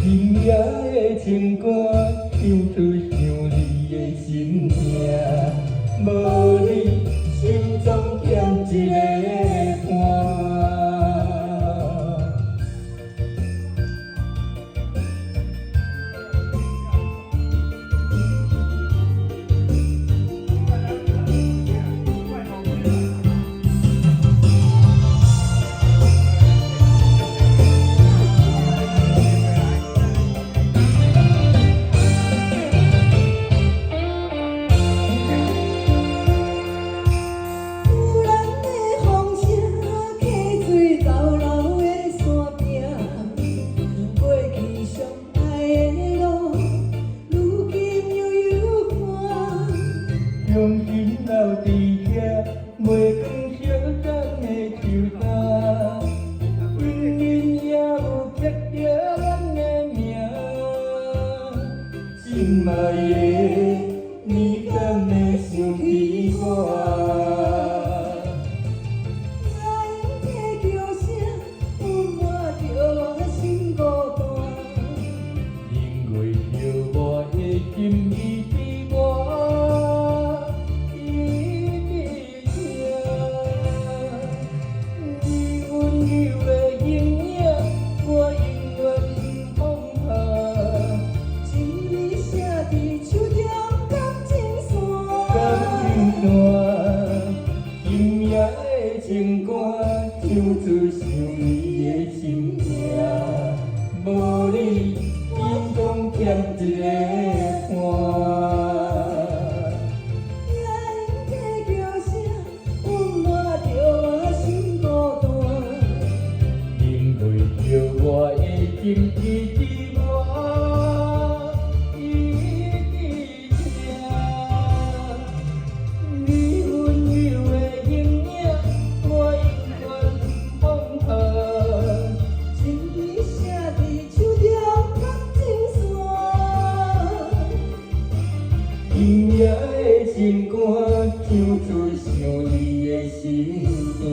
今夜的情歌唱出想你的心声，无你心中欠一个伴。用心留伫遐，袂讲小咱的手担，温馨也有刻着咱的名。心爱的，你敢会想起我？因为着我的心意伫我。今夜的情歌唱出想你的心声，无你心中欠一个伴。因为着我的心意伫我。今夜的情歌唱出想你的心声。